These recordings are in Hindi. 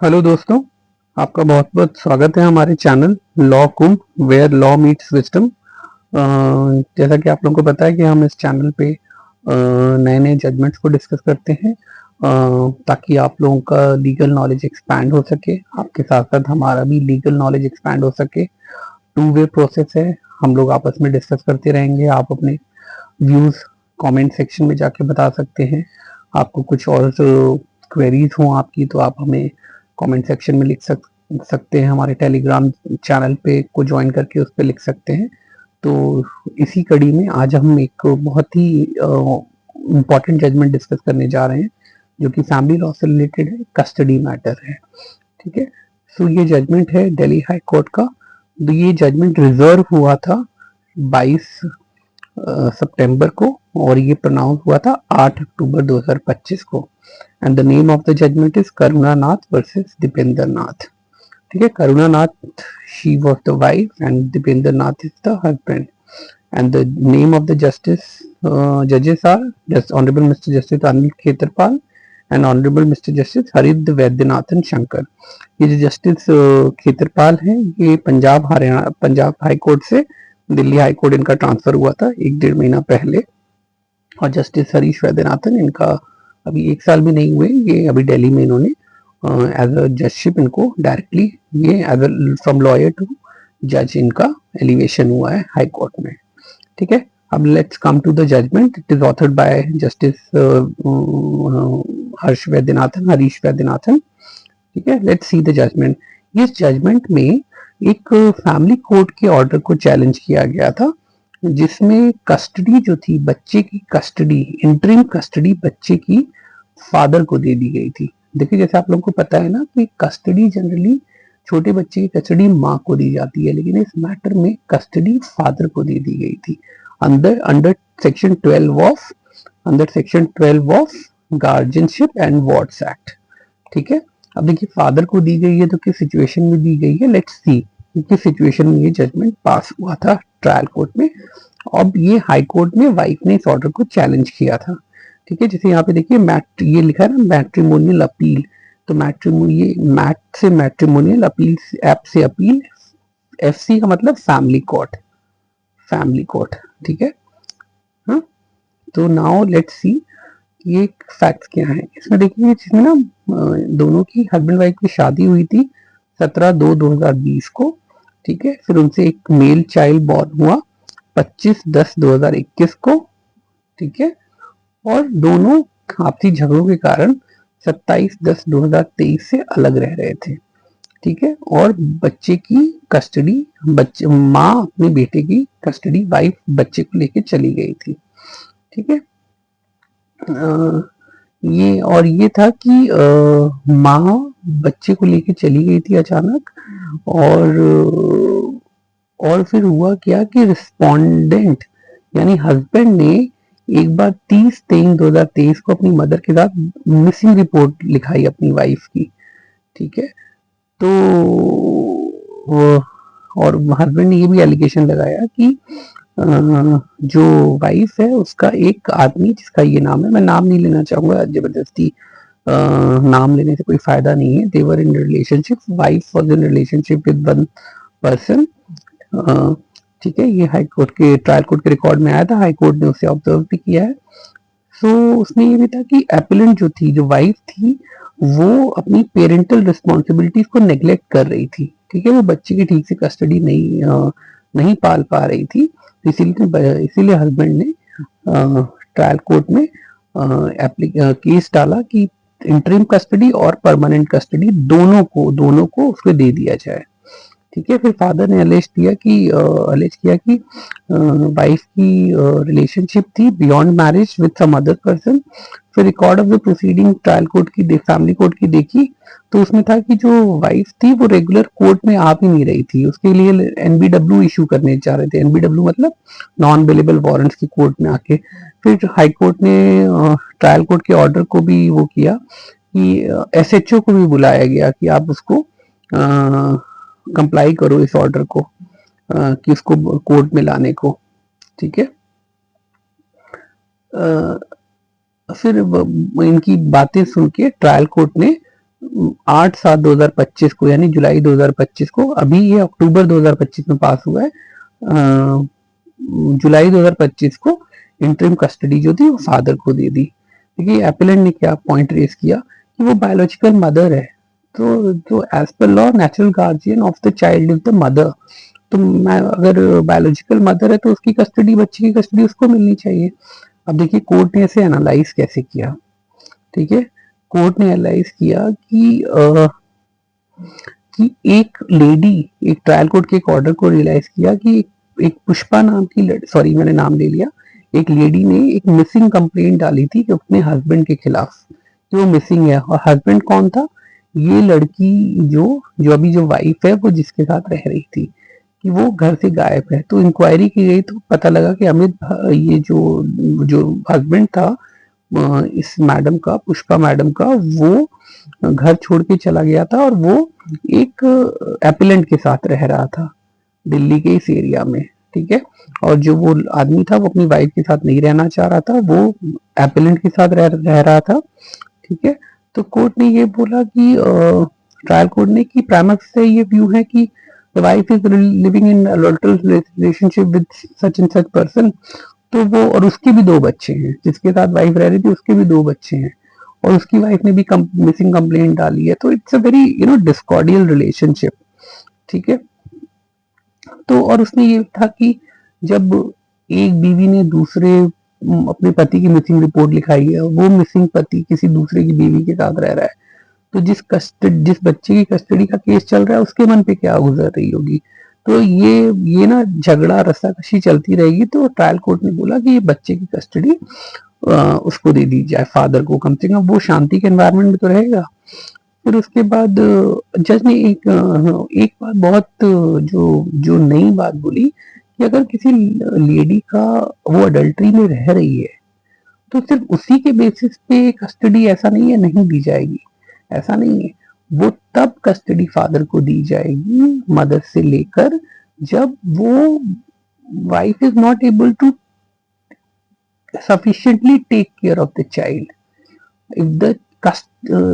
हेलो दोस्तों, आपका बहुत बहुत स्वागत है हमारे channel law Kumbh where law meets wisdom. जैसा कि आप लोगों को पता है कि हम इस चैनल पे नए नए जजमेंट्स को डिस्कस करते हैं ताकि आप लोगों का लीगल नॉलेज एक्सपैंड हो सके, आपके साथ साथ हमारा भी लीगल नॉलेज एक्सपैंड हो सके। टू वे प्रोसेस है, हम लोग आपस में डिस्कस करते रहेंगे। आप अपने व्यूज़ कमेंट सेक्शन में जाके बता सकते हैं। आपको कुछ और क्वेरीज हो आपकी तो आप हमें कमेंट सेक्शन में लिख सकते हैं। हमारे टेलीग्राम चैनल पे को ज्वाइन करके उस पर लिख सकते हैं। तो इसी कड़ी में आज हम एक बहुत ही इम्पॉर्टेंट जजमेंट डिस्कस करने जा रहे हैं जो कि फैमिली लॉ से रिलेटेड है, कस्टडी मैटर है। ठीक है, सो ये जजमेंट है दिल्ली हाई कोर्ट का। तो ये जजमेंट रिजर्व हुआ था 22 सितंबर को और ये प्रोनाउंस हुआ था 8 अक्टूबर 2025 को। And the name of the judgment is Karuna Nath versus Dipendra Nath. ठीक है, Karuna Nath she was the wife and Dipendra Nath is the husband. And the name of the justice जजेस are just honourable mister justice Anil Khetarpal and honourable mister justice Harish Vaidyanathan Shankar. ये जो जस्टिस खेतरपाल हैं ये पंजाब हाई कोर्ट से दिल्ली हाई कोर्ट इनका ट्रांसफर हुआ था 1-1.5 महीना पहले। और जस्टिस हरीश वैद्यनाथन इनका अभी 1 साल भी नहीं हुए, ये अभी दिल्ली में इन्होंने एज अ जजशिप इनको डायरेक्टली ये as a from lawyer to जज इनका एलिवेशन हुआ है हाई कोर्ट में। ठीक है, अब let's come to the judgment. It is authored by justice Harish Vaidyanathan. ठीक है, लेट्स सी द जजमेंट। इस जजमेंट में एक फैमिली कोर्ट के ऑर्डर को चैलेंज किया गया था जिसमें कस्टडी जो थी बच्चे की, कस्टडी इंटरिम कस्टडी बच्चे की फादर को दे दी गई थी। देखिए, जैसे आप लोगों को पता है ना कि कस्टडी जनरली छोटे बच्चे की कस्टडी माँ को दी जाती है, लेकिन इस मैटर में कस्टडी फादर को दे दी गई थी under under section 12 of under section 12 of guardianship and wards act. ठीक है, अब देखिए फादर को दी गई है तो किस सिचुएशन में दी गई है, लेट्स सी किस सिचुएशन में ये जजमेंट पास हुआ था ट्रायल कोर्ट में। अब ये हाई कोर्ट में वाइफ ने इस ऑर्डर को चैलेंज किया था। ठीक है, जैसे यहाँ पे देखिए ये लिखा है ना मैट्रिमोनियल अपील। तो मैट्रिमोनियल अपील ऐप से अपील, FC का मतलब फैमिली कोर्ट, फैमिली कोर्ट। ठीक है, हाँ। तो नाउ लेट्स सी ये फैक्ट्स क्या है इसमें। देखिए जिसमें ना दोनों की हस्बैंड वाइफ की शादी हुई थी 17/2/2020 को। ठीक है, फिर उनसे एक मेल चाइल्ड बॉर्न हुआ 25/10/2021 को। ठीक है, और दोनों आपसी झगड़ों के कारण 27/10/2023 से अलग रह रहे थे। ठीक है, और बच्चे की कस्टडी, बच्चे माँ अपने बेटे की कस्टडी वाइफ बच्चे को लेके चली गई थी। ठीक है, ये था कि माँ बच्चे को लेके चली गई थी अचानक। और फिर हुआ क्या कि रिस्पोंडेंट यानी हस्बैंड ने एक बार 30/3/2023 को अपनी मदर के साथ मिसिंग रिपोर्ट लिखाई अपनी वाइफ की। ठीक है, तो और हस्बैंड ने ये भी एलिगेशन लगाया कि जो वाइफ है उसका एक आदमी जिसका ये नाम है, मैं नाम नहीं लेना चाहूंगा, जबरदस्ती नाम लेने से कोई फायदा नहीं है। देवर in relationship, wife was in relationship with one person. ठीक है, ये हाई कोर्ट के ट्रायल कोर्ट के रिकॉर्ड में आया था, हाई कोर्ट ने उसे ऑब्जर्व भी किया है। सो उसमें ये भी था कि एपिलेंट जो थी, जो वाइफ थी, वो अपनी पेरेंटल रिस्पॉन्सिबिलिटीज को नेग्लेक्ट कर रही थी। ठीक है, वो बच्चे की ठीक से कस्टडी नहीं पाल पा रही थी। इसीलिए हस्बैंड ने ट्रायल कोर्ट में केस डाला कि इंटरिम कस्टडी और परमानेंट कस्टडी दोनों को उसको दे दिया जाए। ठीक है, फिर फादर ने अलेज किया कि वाइफ की रिलेशनशिप थी beyond marriage with some other person. फिर record of the proceeding trial court की, फैमिली कोर्ट की देखी तो उसमें था कि जो वाइफ थी वो रेगुलर कोर्ट में आ भी नहीं रही थी। उसके लिए NBW इशू करने जा रहे थे। NBW मतलब नॉन अवेलेबल वारंट्स की कोर्ट में आके। फिर हाई कोर्ट ने ट्रायल कोर्ट के ऑर्डर को भी वो किया कि SHO को भी बुलाया गया कि आप उसको कंप्लाई करो इस ऑर्डर को, कि उसको कोर्ट में लाने को। ठीक है, फिर इनकी बातें सुन के ट्रायल कोर्ट ने 8/7/2025 को, यानी जुलाई 2025 को, अभी ये अक्टूबर 2025 में पास हुआ है, जुलाई 2025 को इंटरिम कस्टडी जो थी वो फादर को दे दी। देखिए एपेलेंट ने क्या पॉइंट रेज किया कि वो बायोलॉजिकल मदर है, तो as per law natural guardian of the child is the mother. तो मैं अगर बायोलॉजिकल मदर है तो उसकी कस्टडी, बच्चे की कस्टडी उसको मिलनी चाहिए। अब देखिए कोर्ट ने इसे एनालाइज कैसे किया, ठीक है। कोर्ट ने एनालाइज किया कि एक लेडी, एक ट्रायल कोर्ट के एक ऑर्डर को रियलाइज किया कि एक पुष्पा नाम की, सॉरी मैंने नाम ले लिया, एक लेडी ने एक मिसिंग कंप्लेंट डाली थी कि अपने हस्बैंड के खिलाफ कि वो मिसिंग है। और हस्बैंड कौन था? ये लड़की जो अभी जो वाइफ है वो जिसके साथ रह रही थी, कि वो घर से गायब है। तो इंक्वायरी की गई तो पता लगा कि अमित, ये जो हस्बैंड था इस मैडम का, पुष्पा मैडम का, वो घर छोड़ के चला गया था और वो एक एपेलेंट के साथ रह रहा था दिल्ली के इस एरिया में, ठीक है। और जो वो आदमी था वो अपनी वाइफ के साथ नहीं रहना चाह रहा था, वो एपेलेंट के साथ रह रहा था, ठीक है। तो कोर्ट ने ये बोला कि ट्रायल कोर्ट ने कि प्राइमस से ये व्यू है कि the wife is living in adulterous relationship with such and such person. तो वो, और उसके भी 2 बच्चे हैं, जिसके साथ वाइफ रह रही थी उसके भी 2 बच्चे हैं, और उसकी वाइफ ने भी मिसिंग कंप्लेंट डाली है। तो इट्स अ वेरी डिस्कॉर्डियल रिलेशनशिप, ठीक है। तो और उसने ये था कि जब एक बीवी ने दूसरे अपने पति की मिसिंग रिपोर्ट लिखाई है, वो मिसिंग पति किसी दूसरे की बीवी के साथ रह रहा है, तो जिस बच्चे की कस्टडी का केस चल रहा है उसके मन पे क्या गुजर रही होगी। तो ये ना झगड़ा रस्साकशी चलती रहेगी। तो ट्रायल कोर्ट ने बोला कि ये बच्चे की कस्टडी उसको दे दी जाए, फादर को, कम से कम वो शांति के एनवायरनमेंट में तो रहेगा। फिर उसके बाद जज ने एक बात बहुत जो जो नई बात बोली कि अगर किसी लेडी का वो अडल्ट्री में रह रही है तो सिर्फ उसी के बेसिस पे कस्टडी, ऐसा नहीं है, नहीं दी जाएगी, ऐसा नहीं है। वो तब कस्टडी फादर को दी जाएगी मदर से लेकर जब वो wife is not able to sufficiently take care of the child. If the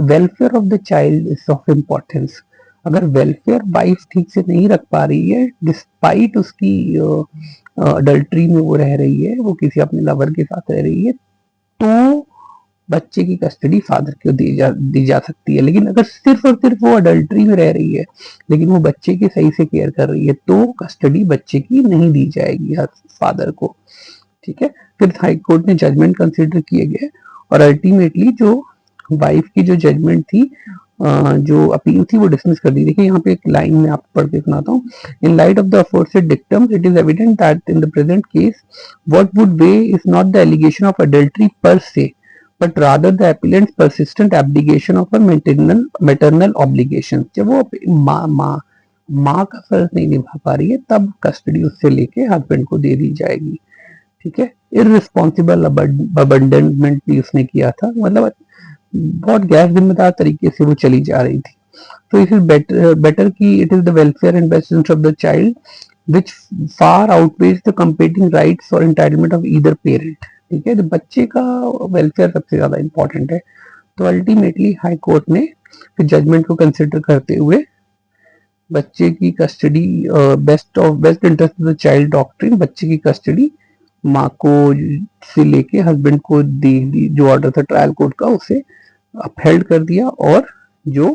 welfare of the child is of importance, अगर वेलफेयर वाइफ ठीक से नहीं रख पा रही है, डिस्पाइट उसकी अडल्ट्री में वो रह रही है, वो किसी अपने लवर के साथ रह रही है, तो बच्चे की कस्टडी फादर को दी जा सकती है। लेकिन अगर सिर्फ और सिर्फ वो अडल्ट्री में रह रही है लेकिन वो बच्चे की सही से केयर कर रही है तो कस्टडी बच्चे की नहीं दी जाएगी फादर को, ठीक है। फिर हाई कोर्ट ने जजमेंट कंसीडर किए गए और अल्टीमेटली जो वाइफ की जो जजमेंट थी, जो अपील थी, वो डिसमिस कर दी। देखिए यहाँ पे एक लाइन में आपको पढ़ के सुनाता हूँ। In light of the aforesaid dictum it is evident that in the present case what would weigh is not the allegation of adultery per se but rather the appellant persistent abdication of a maternal obligation. जब वो माँ का फर्ज नहीं निभा पा रही है तब कस्टडी उससे लेके हस्बैंड को दे दी जाएगी, ठीक है। इररिस्पॉन्सिबल अबंडनमेंट भी उसने किया था, मतलब बहुत गैर जिम्मेदार तरीके से वो चली जा रही थी। तो इट इज बेटर कि it is the welfare and best interest of the child which far outweighs the competing rights और एंटाइटलमेंट ऑफ ईदर पेरेंट, ठीक है। तो बच्चे का वेलफेयर सबसे ज्यादा इंपॉर्टेंट है। तो अल्टीमेटली हाई कोर्ट ने फिर जजमेंट को कंसिडर करते हुए बच्चे की custody, best interest of the child doctrine, बच्चे की कस्टडी माँ को से लेके हस्बैंड को दे दी, जो ऑर्डर था ट्रायल कोर्ट का उसे अपहेल्ड कर दिया और जो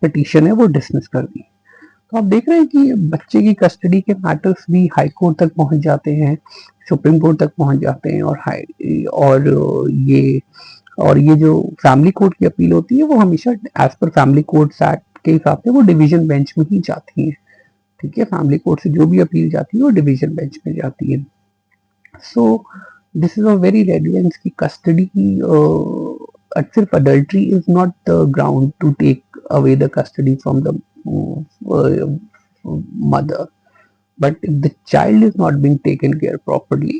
पिटीशन है वो डिसमिस कर दी। तो आप देख रहे हैं कि बच्चे की कस्टडी के मैटर्स भी हाई कोर्ट तक पहुंच जाते हैं, सुप्रीम कोर्ट तक पहुंच जाते हैं, और ये जो फैमिली कोर्ट की अपील होती है वो हमेशा as per family courts act के हिसाब से वो डिवीजन बेंच में ही जाती है, ठीक है। फैमिली कोर्ट से जो भी अपील जाती है वो डिवीजन बेंच में जाती है। So this is a very relevance की custody सिर्फ adultery is not the ground to take away the custody from the mother, but if the child is not being taken care properly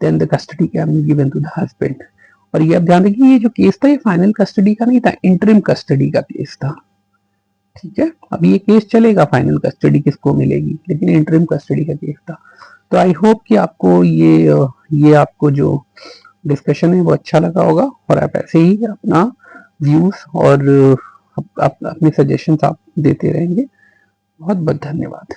then the custody can be given to the husband। और ये आप ध्यान रखिए, ये जो केस था ये फाइनल कस्टडी का नहीं था, इंटरिम कस्टडी का केस था, ठीक है। अब ये केस चलेगा फाइनल कस्टडी किसको मिलेगी, लेकिन इंटरिम कस्टडी का केस था। तो आई होप कि आपको ये आपको जो डिस्कशन है वो अच्छा लगा होगा और आप ऐसे ही अपना व्यूज और अपनी सजेशंस आप देते रहेंगे। बहुत बहुत धन्यवाद।